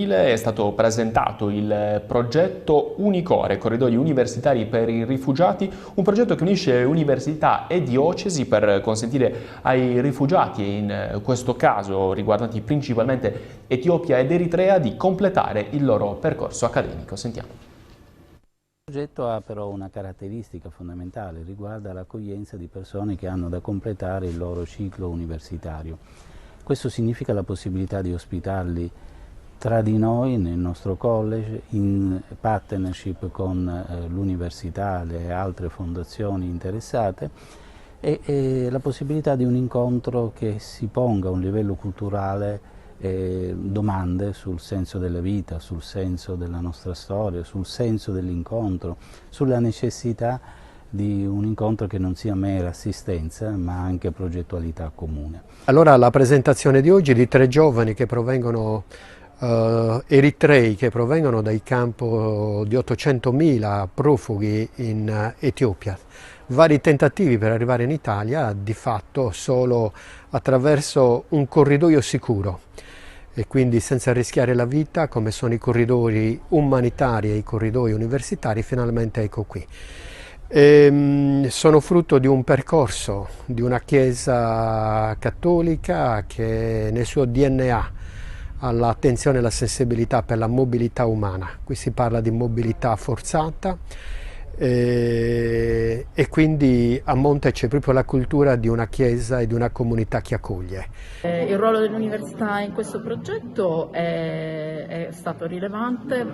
aprile è stato presentato il progetto Unicore, Corridoi Universitari per i Rifugiati, un progetto che unisce università e diocesi per consentire ai rifugiati, in questo caso riguardanti principalmente Etiopia ed Eritrea, di completare il loro percorso accademico. Sentiamo. Il progetto ha però una caratteristica fondamentale, riguarda l'accoglienza di persone che hanno da completare il loro ciclo universitario. Questo significa la possibilità di ospitarli tra di noi nel nostro college, in partnership con l'università, le altre fondazioni interessate, e la possibilità di un incontro che si ponga a un livello culturale domande sul senso della vita, sul senso della nostra storia, sul senso dell'incontro, sulla necessità di un incontro che non sia mera assistenza ma anche progettualità comune. Allora la presentazione di oggi di 3 giovani che provengono eritrei, che provengono dal campo di 800.000 profughi in Etiopia. Vari tentativi per arrivare in Italia, di fatto solo attraverso un corridoio sicuro e quindi senza rischiare la vita, come sono i corridoi umanitari e i corridoi universitari. Finalmente ecco qui. Sono frutto di un percorso di una Chiesa cattolica che nel suo DNA ha l'attenzione e la sensibilità per la mobilità umana. Qui si parla di mobilità forzata e quindi a monte c'è proprio la cultura di una chiesa e di una comunità che accoglie. Il ruolo dell'università in questo progetto è stato rilevante,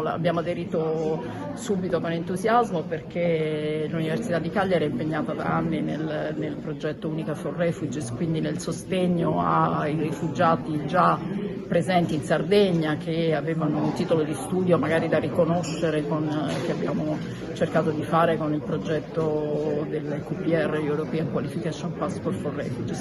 abbiamo aderito subito con entusiasmo perché l'Università di Cagliari è impegnata da anni nel progetto Unica for Refugees, quindi nel sostegno ai rifugiati già presenti in Sardegna che avevano un titolo di studio magari da riconoscere, che abbiamo cercato di fare con il progetto del QPR, European Qualification Passport for Refugees.